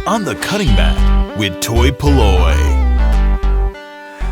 On the Cutting Mat with toy-polloi.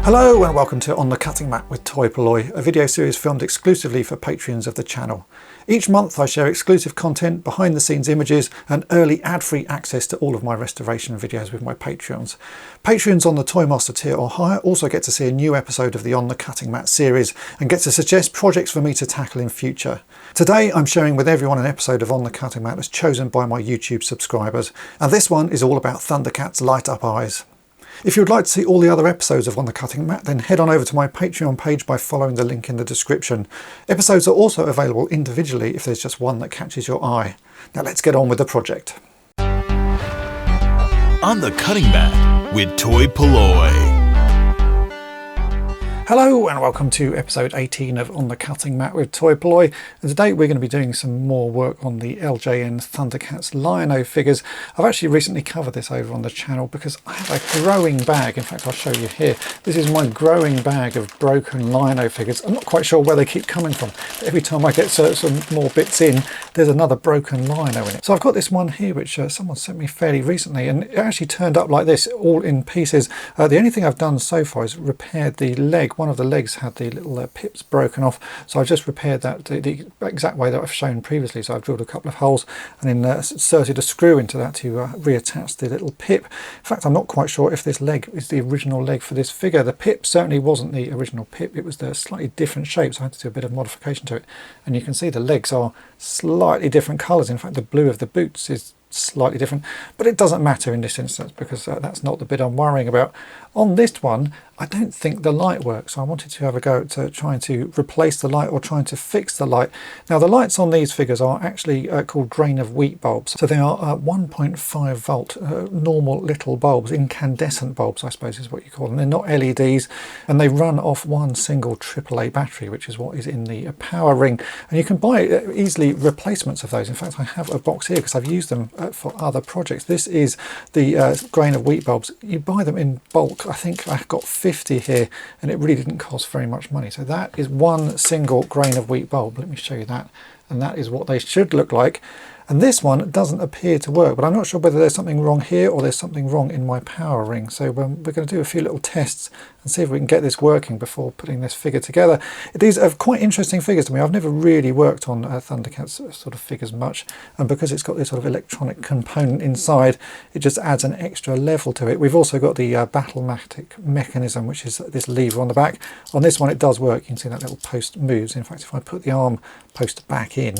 Hello and welcome to On the Cutting Mat with toy-polloi, a video series filmed exclusively for Patreons of the channel. Each month I share exclusive content, behind the scenes images and early ad-free access to all of my restoration videos with my Patreons. Patreons on the Toy Master tier or higher also get to see a new episode of the On the Cutting Mat series and get to suggest projects for me to tackle in future. Today I'm sharing with everyone an episode of On the Cutting Mat as chosen by my YouTube subscribers, and this one is all about Thundercats' light up eyes. If you would like to see all the other episodes of On the Cutting Mat, then head on over to my Patreon page by following the link in the description. Episodes are also available individually if there's just one that catches your eye. Now let's get on with the project. On the Cutting Mat with toy-polloi. Hello and welcome to episode 18 of On the Cutting Mat with toy-polloi, and today we're going to be doing some more work on the LJN Thundercats Lion-O figures. I've actually recently covered this over on the channel because I have a growing bag. In fact, I'll show you here. This is my growing bag of broken Lion-O figures. I'm not quite sure where they keep coming from. Every time I get some more bits in, there's another broken Lion-O in it. So I've got this one here which someone sent me fairly recently, and it actually turned up like this, all in pieces. The only thing I've done so far is repaired the leg. One of the legs had the little pips broken off, so I've just repaired that the exact way that I've shown previously. So I've drilled a couple of holes and then inserted a screw into that to reattach the little pip. In fact, I'm not quite sure if this leg is the original leg for this figure. The pip certainly wasn't the original pip. It was the slightly different shape, so I had to do a bit of modification to it. And you can see the legs are slightly different colours. In fact, the blue of the boots is slightly different, but it doesn't matter in this instance because that's not the bit I'm worrying about. On this one, I don't think the light works, so I wanted to have a go at trying to replace the light or trying to fix the light. Now the lights on these figures are actually called grain of wheat bulbs, so they are 1.5 volt normal little bulbs, incandescent bulbs I suppose is what you call them. They're not LEDs, and they run off one single AAA battery, which is what is in the power ring, and you can buy easily replacements of those. In fact, I have a box here because I've used them for other projects. This is the grain of wheat bulbs. You buy them in bulk. I think I've got 50 here, and it really didn't cost very much money. So that is one single grain of wheat bulb. Let me show you that, and that is what they should look like. And this one doesn't appear to work, but I'm not sure whether there's something wrong here or there's something wrong in my power ring. So we're going to do a few little tests and see if we can get this working before putting this figure together. These are quite interesting figures to me. I've never really worked on Thundercats sort of figures much, and because it's got this sort of electronic component inside, it just adds an extra level to it. We've also got the battlematic mechanism, which is this lever on the back. On this one it does work. You can see that little post moves. In fact, if I put the arm post back in,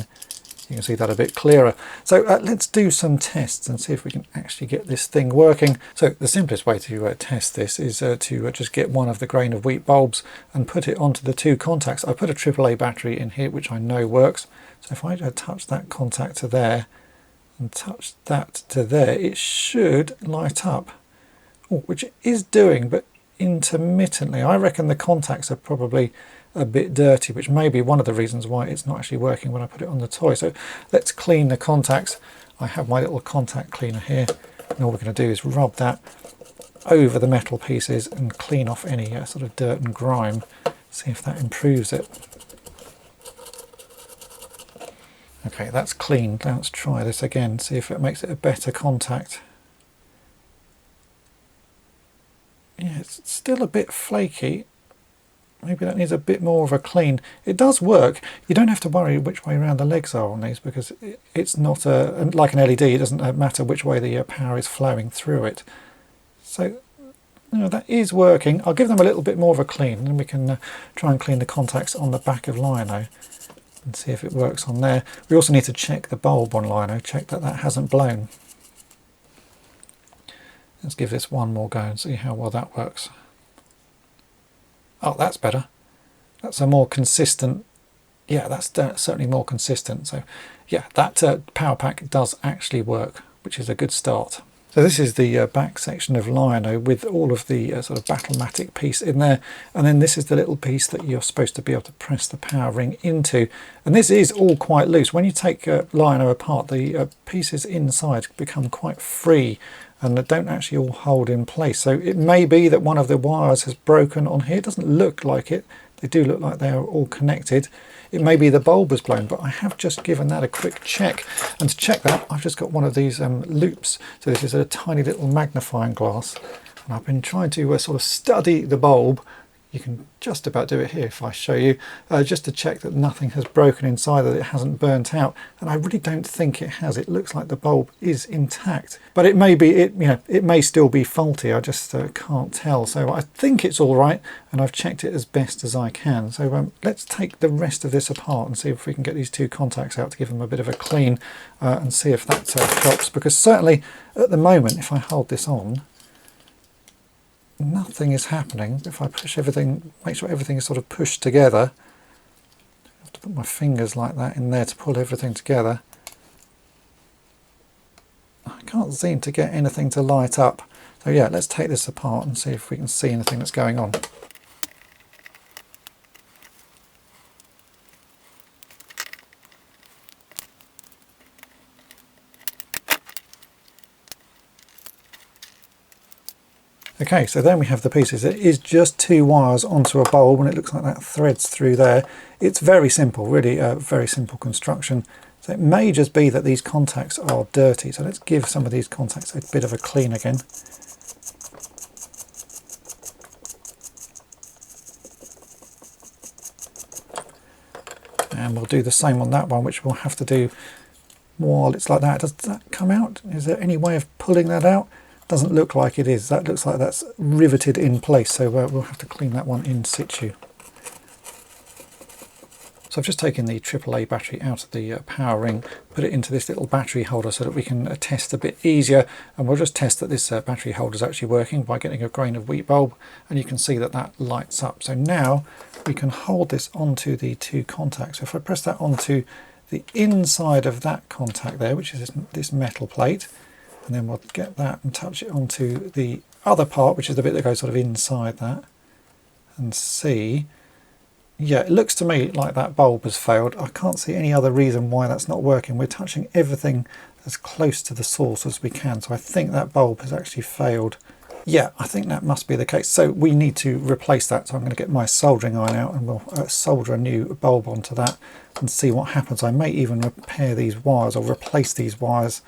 you can see that a bit clearer. So let's do some tests and see if we can actually get this thing working. So the simplest way to test this is to just get one of the grain of wheat bulbs and put it onto the two contacts. I put a AAA battery in here, which I know works. So if I touch that contact to there and touch that to there, it should light up. Oh, which it is doing, but intermittently. I reckon the contacts are probably a bit dirty, which may be one of the reasons why it's not actually working when I put it on the toy. So let's clean the contacts. I have my little contact cleaner here, and all we're going to do is rub that over the metal pieces and clean off any sort of dirt and grime. See if that improves it. Okay, that's clean. Let's try this again, see if it makes it a better contact. Yeah, it's still a bit flaky. Maybe that needs a bit more of a clean. It does work. You don't have to worry which way around the legs are on these because it's not like an LED. It doesn't matter which way the power is flowing through it. So that is working. I'll give them a little bit more of a clean, and then we can try and clean the contacts on the back of Lion-O and see if it works on there. We also need to check the bulb on Lion-O, check that that hasn't blown. Let's give this one more go and see how well that works. Oh, that's better. That's a more consistent, yeah, that's certainly more consistent. So yeah, that power pack does actually work, which is a good start. So this is the back section of Lion-O with all of the sort of battlematic piece in there, and then this is the little piece that you're supposed to be able to press the power ring into, and this is all quite loose. When you take Lion-O apart, the pieces inside become quite free and they don't actually all hold in place. So it may be that one of the wires has broken on here. It doesn't look like it. They do look like they are all connected. It may be the bulb was blown, but I have just given that a quick check. And to check that, I've just got one of these loops. So this is a tiny little magnifying glass. And I've been trying to sort of study the bulb. You can just about do it here if I show you, just to check that nothing has broken inside, that it hasn't burnt out. And I really don't think it has. It looks like the bulb is intact, but it may be, it may still be faulty. I just can't tell. So I think it's all right, and I've checked it as best as I can. So let's take the rest of this apart and see if we can get these two contacts out to give them a bit of a clean and see if that helps. Because certainly at the moment, if I hold this on, nothing is happening. If I push everything, make sure everything is sort of pushed together. I have to put my fingers like that in there to pull everything together. I can't seem to get anything to light up. So yeah, let's take this apart and see if we can see anything that's going on. Okay, so then we have the pieces. It is just two wires onto a bulb, and it looks like that threads through there. It's very simple, really very simple construction. So it may just be that these contacts are dirty. So let's give some of these contacts a bit of a clean again. And we'll do the same on that one, which we'll have to do while it's like that. Does that come out? Is there any way of pulling that out? Doesn't look like it is. That looks like that's riveted in place, so we'll have to clean that one in situ. So I've just taken the AAA battery out of the power ring, put it into this little battery holder so that we can test a bit easier, and we'll just test that this battery holder is actually working by getting a grain of wheat bulb, and you can see that that lights up. So now we can hold this onto the two contacts. So if I press that onto the inside of that contact there, which is this metal plate, and then we'll get that and touch it onto the other part, which is the bit that goes sort of inside that, and see. Yeah, it looks to me like that bulb has failed. I can't see any other reason why that's not working. We're touching everything as close to the source as we can, so I think that bulb has actually failed. Yeah, I think that must be the case. So we need to replace that. So I'm going to get my soldering iron out, and we'll solder a new bulb onto that and see what happens. I may even repair these wires or replace these wires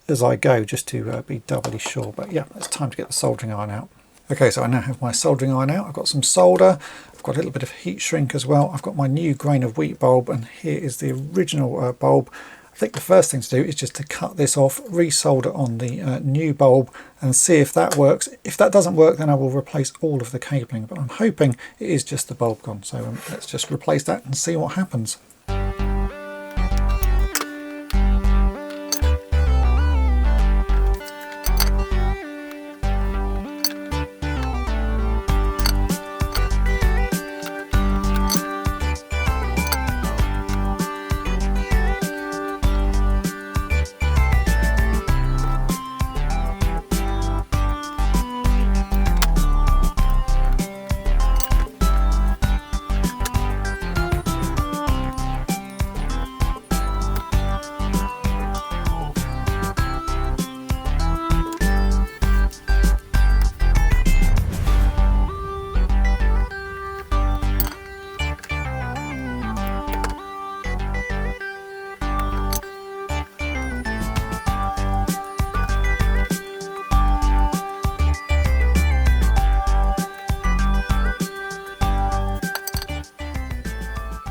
as I go, just to be doubly sure. But yeah, it's time to get the soldering iron out. Okay, so I now have my soldering iron out. I've got some solder, I've got a little bit of heat shrink as well. I've got my new grain of wheat bulb, and here is the original bulb. I think the first thing to do is just to cut this off, resolder on the new bulb, and see if that works. If that doesn't work, then I will replace all of the cabling, but I'm hoping it is just the bulb gone. So let's just replace that and see what happens.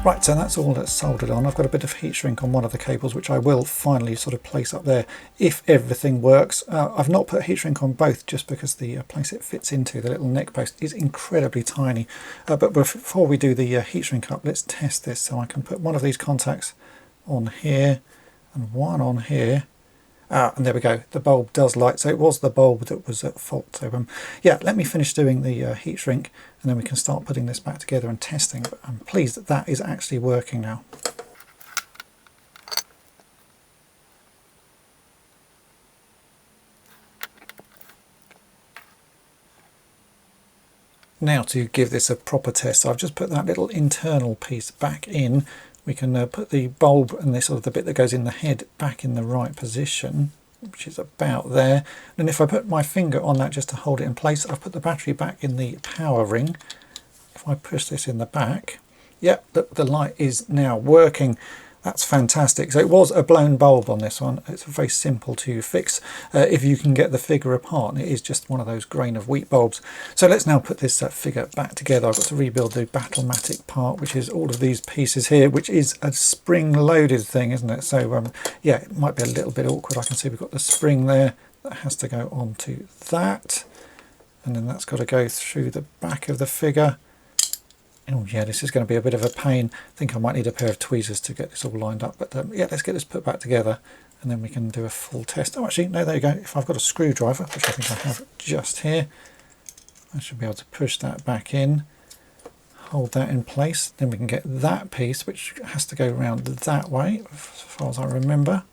Right, so that's all that's soldered on. I've got a bit of heat shrink on one of the cables, which I will finally sort of place up there if everything works. I've not put heat shrink on both just because the place it fits into, the little neck post, is incredibly tiny. But before we do the heat shrink up, let's test this. So I can put one of these contacts on here and one on here. And there we go, the bulb does light, so it was the bulb that was at fault. So yeah, let me finish doing the heat shrink, and then we can start putting this back together and testing. But I'm pleased that that is actually working now. Now to give this a proper test, so I've just put that little internal piece back in. We can put the bulb and this sort of the bit that goes in the head back in the right position, which is about there. And if I put my finger on that just to hold it in place, I've put the battery back in the power ring. if I push this in the back, yep, the light is now working. That's fantastic. So it was a blown bulb on this one. It's very simple to fix if you can get the figure apart. It is just one of those grain of wheat bulbs. So let's now put this figure back together. I've got to rebuild the Battlematic part, which is all of these pieces here, which is a spring-loaded thing, isn't it? So yeah, it might be a little bit awkward. I can see we've got the spring there that has to go onto that, and then that's got to go through the back of the figure. Oh yeah, this is going to be a bit of a pain. I think I might need a pair of tweezers to get this all lined up. But yeah, let's get this put back together and then we can do a full test. Oh, actually, no, there you go. If I've got a screwdriver, which I think I have just here, I should be able to push that back in, hold that in place. Then we can get that piece, which has to go around that way, as far as I remember,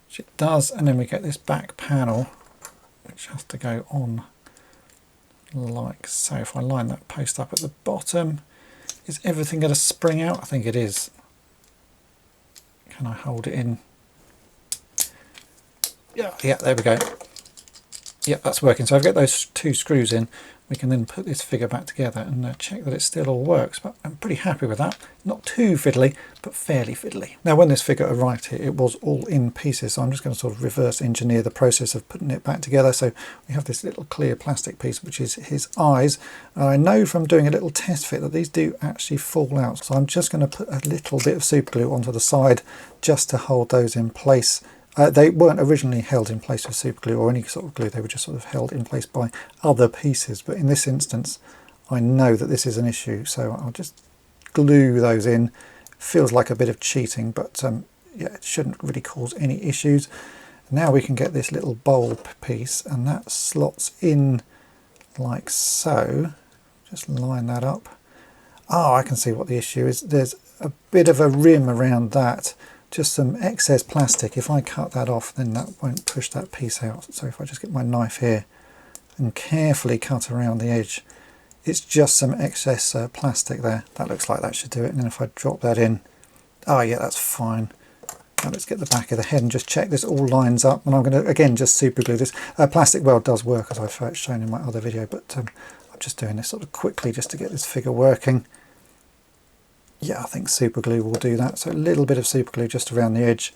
which it does. And then we get this back panel, which has to go on like so. If I line that post up at the bottom, is everything going to spring out? I think it is. Can I hold it in? Yeah, there we go. Yeah, that's working. So I've got those 2 screws in. We can then put this figure back together and check that it still all works. But I'm pretty happy with that. Not too fiddly, but fairly fiddly. Now, when this figure arrived here, it was all in pieces. So I'm just going to sort of reverse engineer the process of putting it back together. So we have this little clear plastic piece, which is his eyes. And I know from doing a little test fit that these do actually fall out. So I'm just going to put a little bit of super glue onto the side just to hold those in place. They weren't originally held in place with super glue or any sort of glue. They were just sort of held in place by other pieces. But in this instance, I know that this is an issue. So I'll just glue those in. Feels like a bit of cheating, but yeah, it shouldn't really cause any issues. Now we can get this little bulb piece, and that slots in like so. Just line that up. Oh, I can see what the issue is. There's a bit of a rim around that. Just some excess plastic. If I cut that off, then that won't push that piece out. So if I just get my knife here and carefully cut around the edge, it's just some excess plastic there. That looks like that should do it. And then if I drop that in, oh yeah, that's fine. Now let's get the back of the head and just check this all lines up. And I'm going to, again, just super glue this. Plastic weld does work, as I've shown in my other video, but I'm just doing this sort of quickly just to get this figure working. Yeah, I think super glue will do that. So a little bit of super glue just around the edge,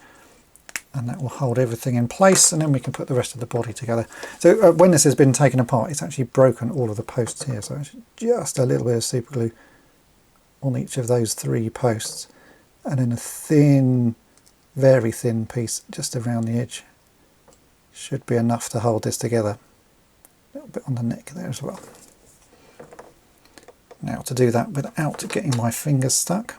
and that will hold everything in place, and then we can put the rest of the body together. So when this has been taken apart, it's actually broken all of the posts here. So just a little bit of super glue on each of those 3 posts, and then a thin, very thin piece just around the edge. Should be enough to hold this together. A little bit on the neck there as well. Now to do that without getting my fingers stuck,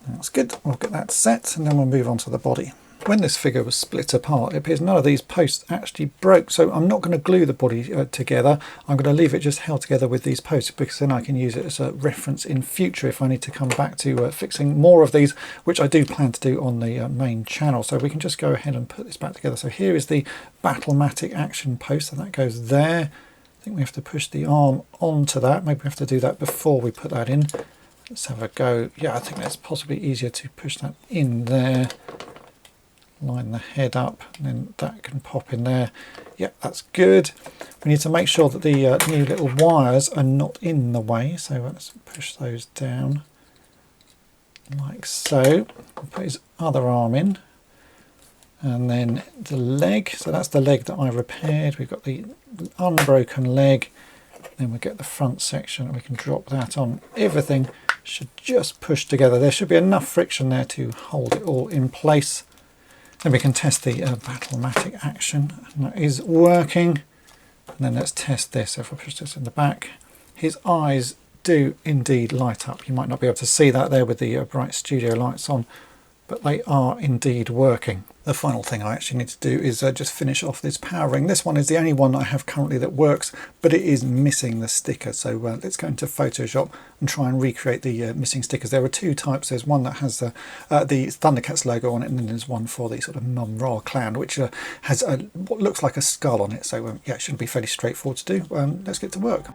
that's good. We'll get that set and then we'll move on to the body. When this figure was split apart, it appears none of these posts actually broke, so I'm not going to glue the body together. I'm going to leave it just held together with these posts, because then I can use it as a reference in future if I need to come back to fixing more of these, which I do plan to do on the main channel. So we can just go ahead and put this back together. So here is the Battlematic action post, so that goes there. I think we have to push the arm onto that. Maybe we have to do that before we put that in. Let's have a go. Yeah, I think that's possibly easier to push that in there. Line the head up, and then that can pop in there. Yep, that's good. We need to make sure that the new little wires are not in the way, so let's push those down like so. We'll put his other arm in, and then the leg. So that's the leg that I repaired. We've got the unbroken leg. Then we get the front section, and we can drop that on. Everything should just push together. There should be enough friction there to hold it all in place. Then we can test the Battlematic action, and that is working. And then let's test this. If I push this in the back, his eyes do indeed light up. You might not be able to see that there with the bright studio lights on, but they are indeed working. The final thing I actually need to do is just finish off this power ring. This one is the only one I have currently that works, but it is missing the sticker. So let's go into Photoshop and try and recreate the missing stickers. There are 2 types. There's one that has the Thundercats logo on it, and then there's one for the sort of Mum-Ra clown, which has what looks like a skull on it. So yeah, it should be fairly straightforward to do. Let's get to work.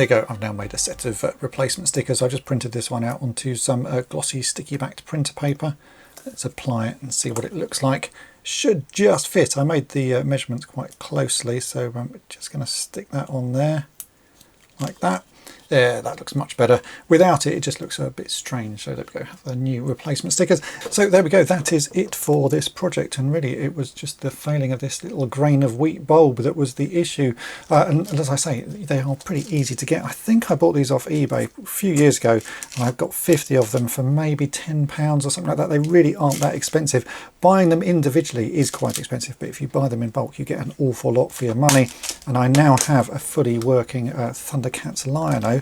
there you go, I've now made a set of replacement stickers. I've just printed this one out onto some glossy sticky backed printer paper. Let's apply it and see what it looks like. Should just fit. I made the measurements quite closely, so I'm just going to stick that on there like that. There, that looks much better. Without it, it just looks a bit strange. So there we go, have the new replacement stickers. So there we go, that is it for this project. And really, it was just the failing of this little grain of wheat bulb that was the issue. And as I say, they are pretty easy to get. I think I bought these off eBay a few years ago, and I've got 50 of them for maybe £10 or something like that. They really aren't that expensive. Buying them individually is quite expensive, but if you buy them in bulk, you get an awful lot for your money. And I now have a fully working Thundercats Lion-O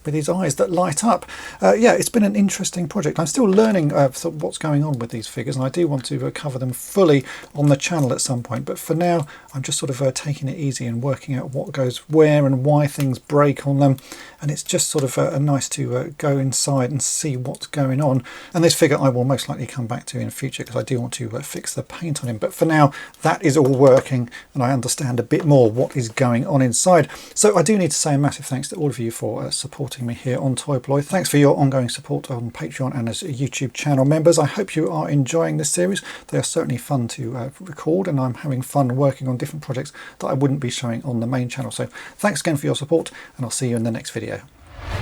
with his eyes that light up. Yeah, it's been an interesting project. I'm still learning what's going on with these figures, and I do want to cover them fully on the channel at some point, but for now I'm just sort of taking it easy and working out what goes where and why things break on them, and it's just sort of nice to go inside and see what's going on. And this figure I will most likely come back to in future, because I do want to fix the paint on him, but for now that is all working and I understand a bit more what is going on inside. So I do need to say a massive thanks to all of you for supporting me here on toy-polloi. Thanks for your ongoing support on Patreon and as YouTube channel members. I hope you are enjoying this series. They are certainly fun to record, and I'm having fun working on different projects that I wouldn't be showing on the main channel. So thanks again for your support, and I'll see you in the next video.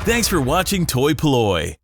Thanks for watching toy-polloi.